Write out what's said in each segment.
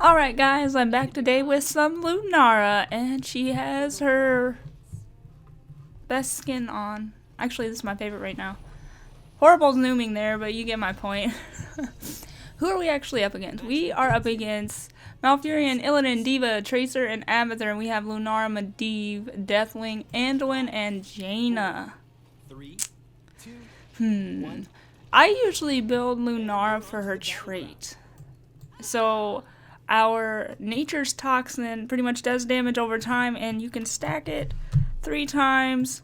Alright guys, I'm back today with some Lunara, and she has her best skin on. Actually, this is my favorite right now. Horrible zooming there, but you get my point. Who are we actually up against? We are up against Malfurion, Illidan, D.Va, Tracer, and Abathur, and we have Lunara, Medivh, Deathwing, Anduin, and Jaina. I usually build Lunara for her trait. So our Nature's Toxin pretty much does damage over time, and you can stack it 3 times.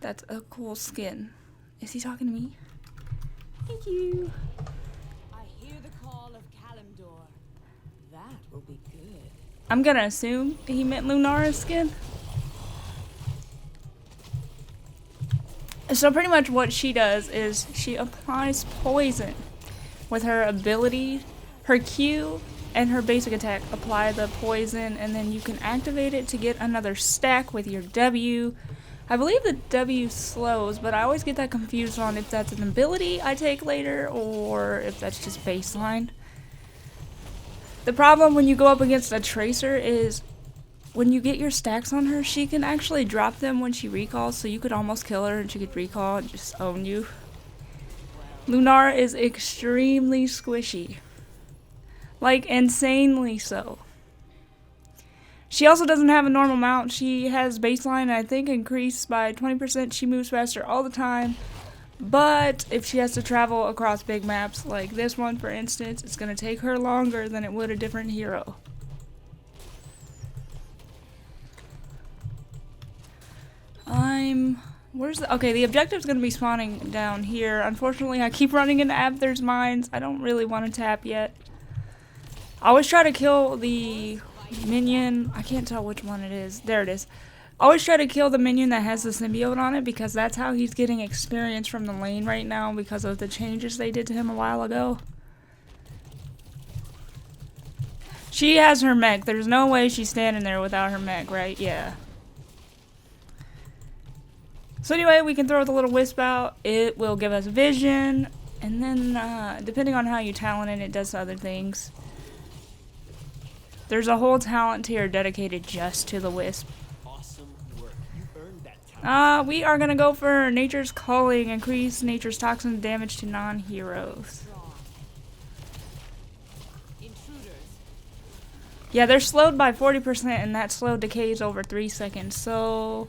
That's a cool skin. Is he talking to me? Thank you. I hear the call of Kalimdor. That will be good. I'm gonna assume he meant Lunara's skin. So pretty much what she does is she applies poison with her ability. Her Q and her basic attack apply the poison, and then you can activate it to get another stack with your W. I believe the W slows, but I always get that confused on if that's an ability I take later or if that's just baseline. The problem when you go up against a Tracer is when you get your stacks on her, she can actually drop them when she recalls, so you could almost kill her and she could recall and just own you. Lunara is extremely squishy. Like, insanely so. She also doesn't have a normal mount. She has baseline, I think, increased by 20%. She moves faster all the time. But if she has to travel across big maps, like this one, for instance, it's going to take her longer than it would a different hero. Okay, the objective's going to be spawning down here. Unfortunately, I keep running into Abathur's mines. I don't really want to tap yet. I always try to kill the minion. I can't tell which one it is. There it is. Always try to kill the minion that has the symbiote on it, because that's how he's getting experience from the lane right now because of the changes they did to him a while ago. She has her mech. There's no way she's standing there without her mech, right? Yeah. So anyway, we can throw the little wisp out. It will give us vision, and then depending on how you talent it, it does other things. There's a whole talent tier dedicated just to the wisp. Awesome work. You earned that talent. We are gonna go for Nature's Calling, increase Nature's Toxin damage to non-heroes. Yeah, they're slowed by 40%, and that slow decays over 3 seconds. So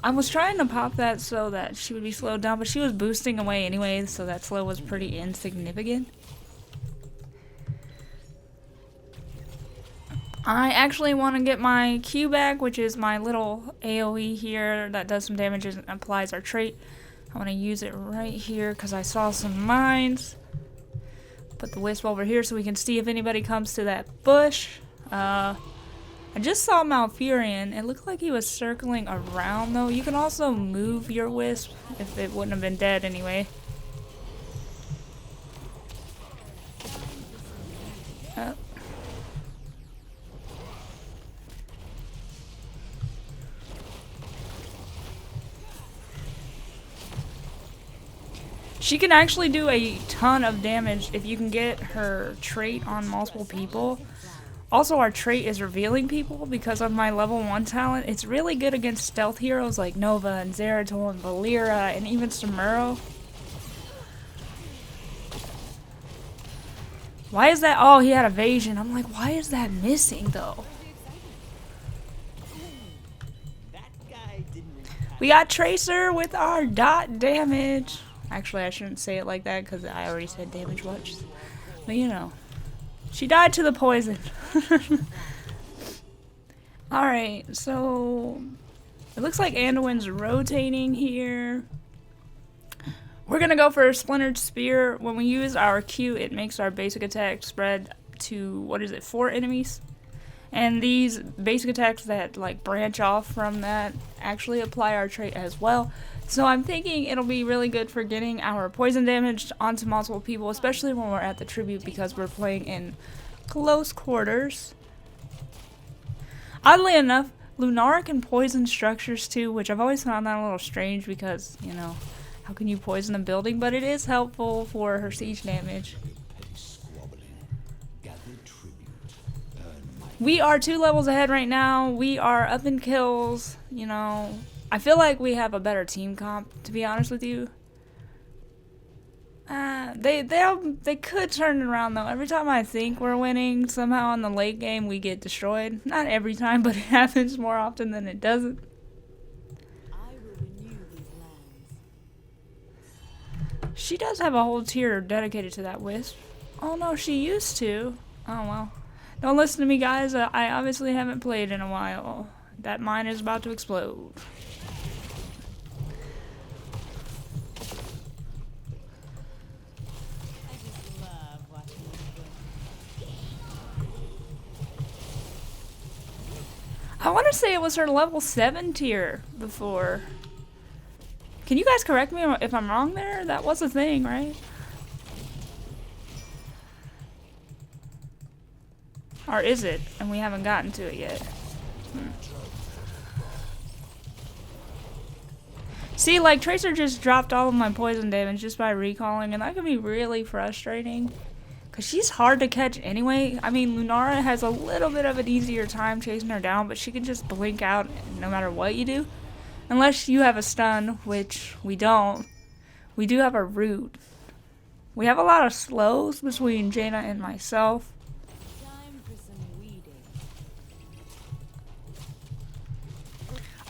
I was trying to pop that so that she would be slowed down, but she was boosting away anyway, so that slow was pretty insignificant. I actually want to get my Q back, which is my little AoE here that does some damage and applies our trait. I want to use it right here because I saw some mines. Put the wisp over here so we can see if anybody comes to that bush. I just saw Malfurion. It looked like he was circling around though. You can also move your wisp if it wouldn't have been dead anyway. She can actually do a ton of damage if you can get her trait on multiple people. Also, our trait is revealing people because of my level 1 talent. It's really good against stealth heroes like Nova and Zeratul and Valera and even Samuro. Why is that? Oh, he had evasion. I'm like, why is that missing though? We got Tracer with our dot damage. Actually, I shouldn't say it like that because I already said damage watch. But you know, she died to the poison. Alright, so it looks like Anduin's rotating here. We're gonna go for a Splintered Spear. When we use our Q, it makes our basic attack spread to, what is it, 4 enemies? And these basic attacks that like branch off from that actually apply our trait as well. So I'm thinking it'll be really good for getting our poison damage onto multiple people, especially when we're at the tribute because we're playing in close quarters. Oddly enough, Lunara can poison structures too, which I've always found that a little strange because, you know, how can you poison a building? But it is helpful for her siege damage. Gathered We are 2 levels ahead right now. We are up in kills. You know, I feel like we have a better team comp, to be honest with you. They could turn it around though. Every time I think we're winning, somehow in the late game we get destroyed. Not every time, but it happens more often than it doesn't. I will renew these lands. She does have a whole tier dedicated to that wisp. Oh no, she used to. Oh well. Don't listen to me, guys. I obviously haven't played in a while. That mine is about to explode. I just love watching you I want to say it was her level 7 tier before. Can you guys correct me if I'm wrong there? That was a thing, right? Or is it? And we haven't gotten to it yet. See, like, Tracer just dropped all of my poison damage just by recalling, and that can be really frustrating. Because she's hard to catch anyway. I mean, Lunara has a little bit of an easier time chasing her down, but she can just blink out no matter what you do. Unless you have a stun, which we don't. We do have a root. We have a lot of slows between Jaina and myself. Time for some weeding.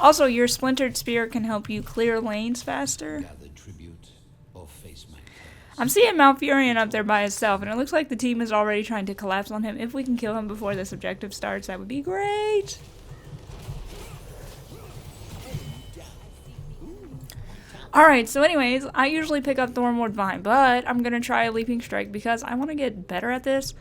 Also, your splintered spear can help you clear lanes faster. Gather tribute or face my curse. I'm seeing Malfurion up there by himself, and it looks like the team is already trying to collapse on him. If we can kill him before this objective starts, that would be great. Alright, so anyways, I usually pick up Thornwood Vine, but I'm going to try a Leaping Strike because I want to get better at this.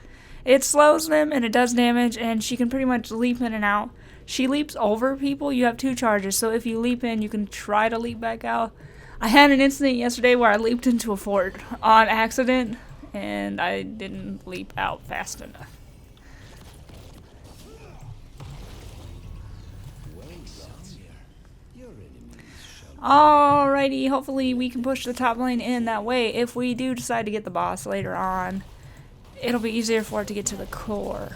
It slows them and it does damage, and she can pretty much leap in and out. She leaps over people. You have 2 charges, so if you leap in, you can try to leap back out. I had an incident yesterday where I leaped into a fort on accident, and I didn't leap out fast enough. Alrighty, hopefully we can push the top lane in that way. If we do decide to get the boss later on, it'll be easier for it to get to the core.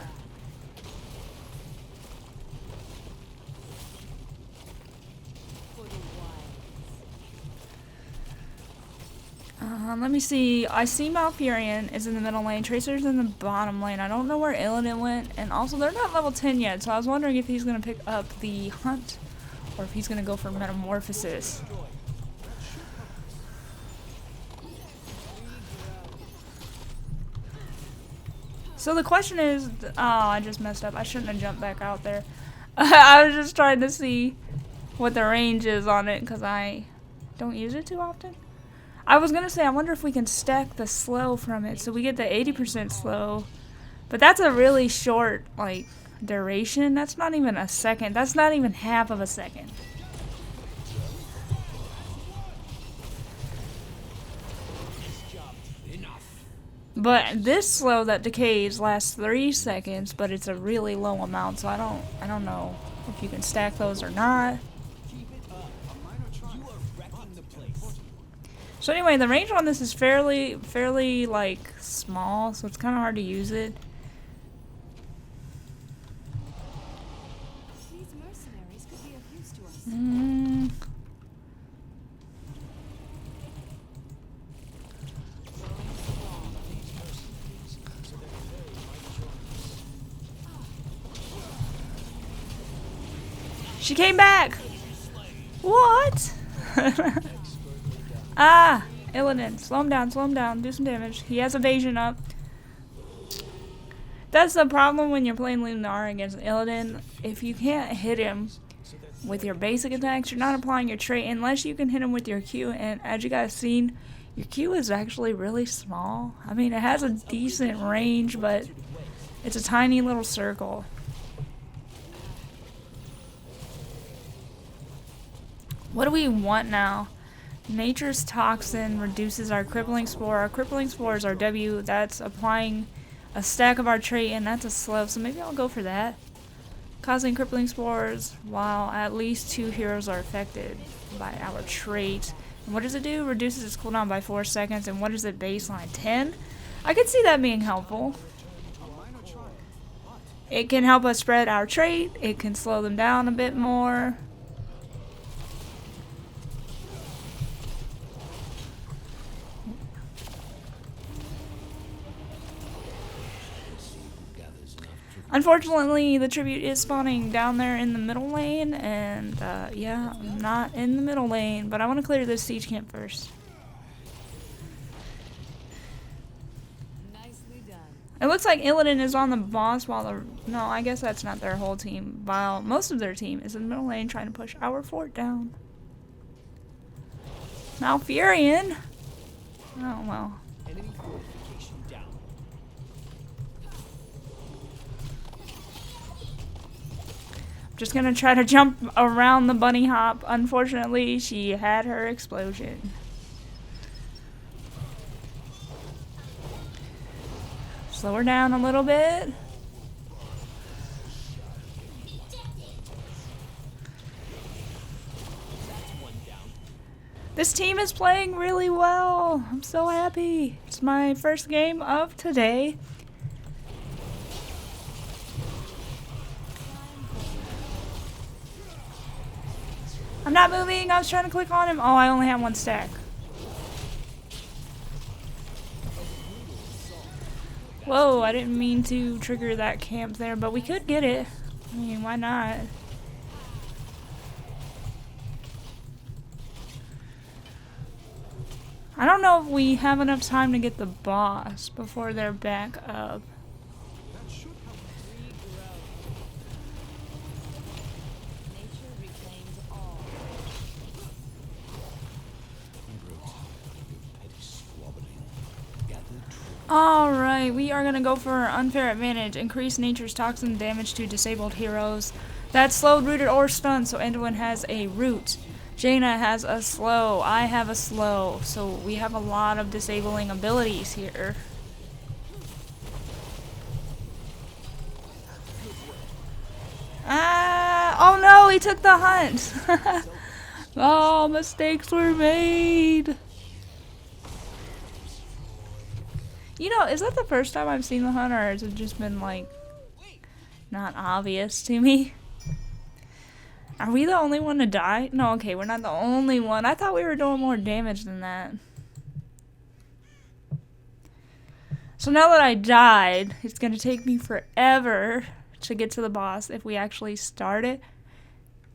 Let me see. I see Malfurion is in the middle lane. Tracer's in the bottom lane. I don't know where Illidan went. And also, they're not level 10 yet, so I was wondering if he's going to pick up the hunt or if he's going to go for metamorphosis. So the question is, oh, I just messed up. I shouldn't have jumped back out there. I was just trying to see what the range is on it because I don't use it too often. I was going to say, I wonder if we can stack the slow from it so we get the 80% slow. But that's a really short, like, duration. That's not even a second. That's not even half of a second. But this slow that decays lasts 3 seconds, but it's a really low amount, so I don't know if you can stack those or not. So anyway, the range on this is fairly like small, so it's kind of hard to use it. These mercenaries could be of use to us. She came back! What? Ah! Illidan. Slow him down, do some damage. He has evasion up. That's the problem when you're playing Lunara against Illidan. If you can't hit him with your basic attacks, you're not applying your trait unless you can hit him with your Q, and as you guys seen, your Q is actually really small. I mean, it has a decent range, but it's a tiny little circle. What do we want now? Nature's Toxin reduces our Crippling Spore. Our Crippling Spore is our W. That's applying a stack of our trait, and that's a slow, so maybe I'll go for that. Causing Crippling Spores while at least 2 heroes are affected by our trait. And what does it do? Reduces its cooldown by 4 seconds, and what is it baseline? 10? I could see that being helpful. It can help us spread our trait. It can slow them down a bit more. Unfortunately, the tribute is spawning down there in the middle lane, and yeah, I'm not in the middle lane, but I want to clear this siege camp first. Nicely done. It looks like Illidan is on the boss while the... No, I guess that's not their whole team. While most of their team is in the middle lane trying to push our fort down. Malfurion? Oh, well. Enemy fortification down. Just gonna try to jump around the bunny hop. Unfortunately, she had her explosion. Slow her down a little bit. This team is playing really well. I'm so happy. It's my first game of today. I'm not moving. I was trying to click on him. Oh, I only have one stack. Whoa, I didn't mean to trigger that camp there, but we could get it. I mean, why not? I don't know if we have enough time to get the boss before they're back up. Nature reclaims all. Alright, we are gonna go for unfair advantage. Increase nature's toxin damage to disabled heroes. That's slowed, rooted, or stunned, so Anduin has a root. Jaina has a slow. I have a slow. So we have a lot of disabling abilities here. Oh no, he took the hunt. Oh, mistakes were made. You know, is that the first time I've seen the hunt, or has it just been like not obvious to me? Are we the only one to die? No, okay, we're not the only one. I thought we were doing more damage than that. So now that I died, it's gonna take me forever to get to the boss if we actually start it.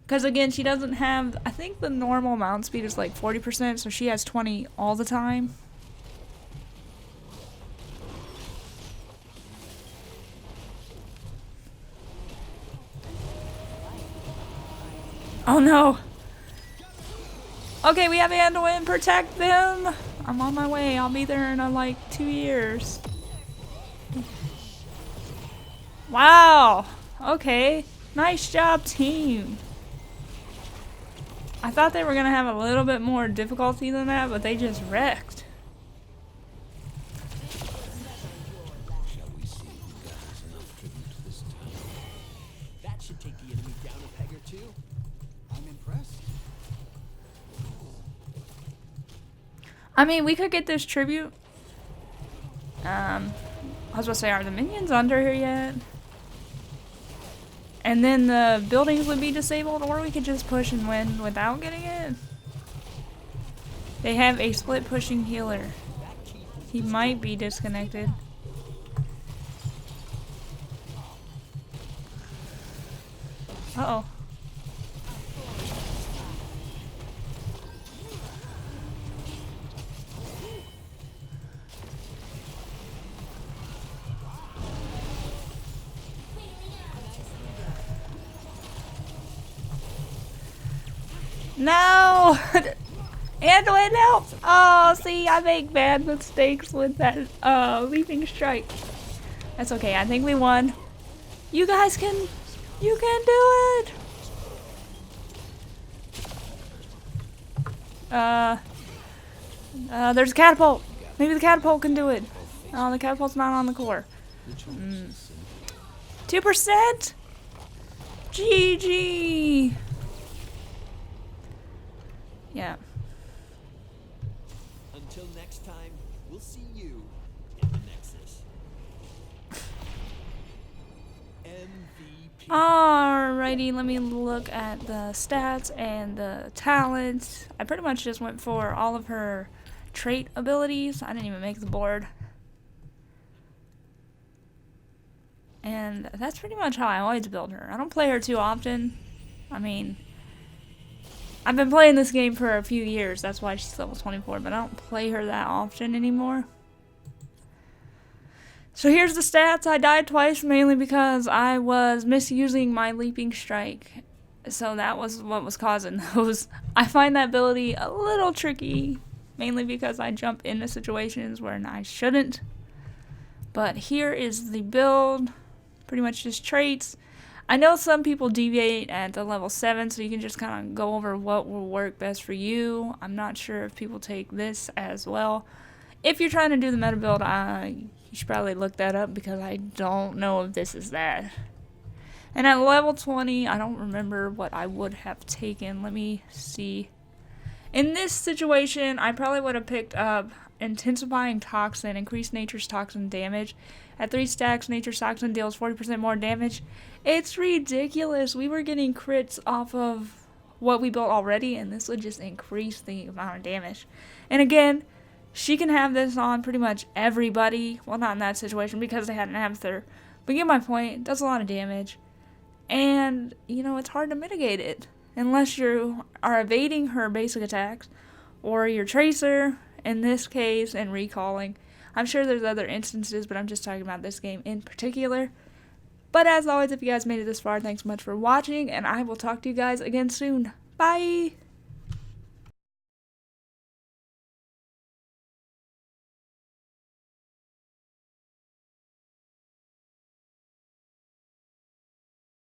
Because again, she doesn't have, I think the normal mount speed is like 40%, so she has 20 all the time. Oh no! Okay, we have Anduin. Protect them! I'm on my way. I'll be there in like 2 years. Wow! Okay. Nice job, team. I thought they were gonna have a little bit more difficulty than that, but they just wrecked. Shall we see who gathers enough tribute this time? That should take the enemy down a peg or two. I'm impressed. I mean, we could get this tribute. I was about to say, are the minions under here yet? And then the buildings would be disabled, or we could just push and win without getting it. They have a split pushing healer. He might be disconnected. Uh-oh. No! Anduin, help! Oh, see, I make bad mistakes with that leaping strike. That's okay, I think we won. You guys can... You can do it! There's a catapult. Maybe the catapult can do it. Oh, the catapult's not on the core. 2%? GG! Yeah. Until next time, we'll see you in the Nexus. Alrighty, let me look at the stats and the talents. I pretty much just went for all of her trait abilities. I didn't even make the board. And that's pretty much how I always build her. I don't play her too often. I mean, I've been playing this game for a few years. That's why she's level 24, but I don't play her that often anymore. So here's the stats. I died twice, mainly because I was misusing my leaping strike. So that was what was causing those. I find that ability a little tricky, mainly because I jump into situations where I shouldn't. But here is the build. Pretty much just traits. I know some people deviate at the level 7, so you can just kind of go over what will work best for you. I'm not sure if people take this as well. If you're trying to do the meta build, you should probably look that up because I don't know if this is that. And at level 20, I don't remember what I would have taken. Let me see. In this situation, I probably would have picked up Intensifying Toxin, increased Nature's Toxin damage. At 3 stacks, Nature's Toxin deals 40% more damage. It's ridiculous. We were getting crits off of what we built already, and this would just increase the amount of damage. And again, she can have this on pretty much everybody. Well, not in that situation because they had an Amethyr. But you get my point. It does a lot of damage. And, you know, it's hard to mitigate it. Unless you are evading her basic attacks, or your Tracer, in this case, and recalling. I'm sure there's other instances, but I'm just talking about this game in particular. But as always, if you guys made it this far, thanks so much for watching, and I will talk to you guys again soon. Bye!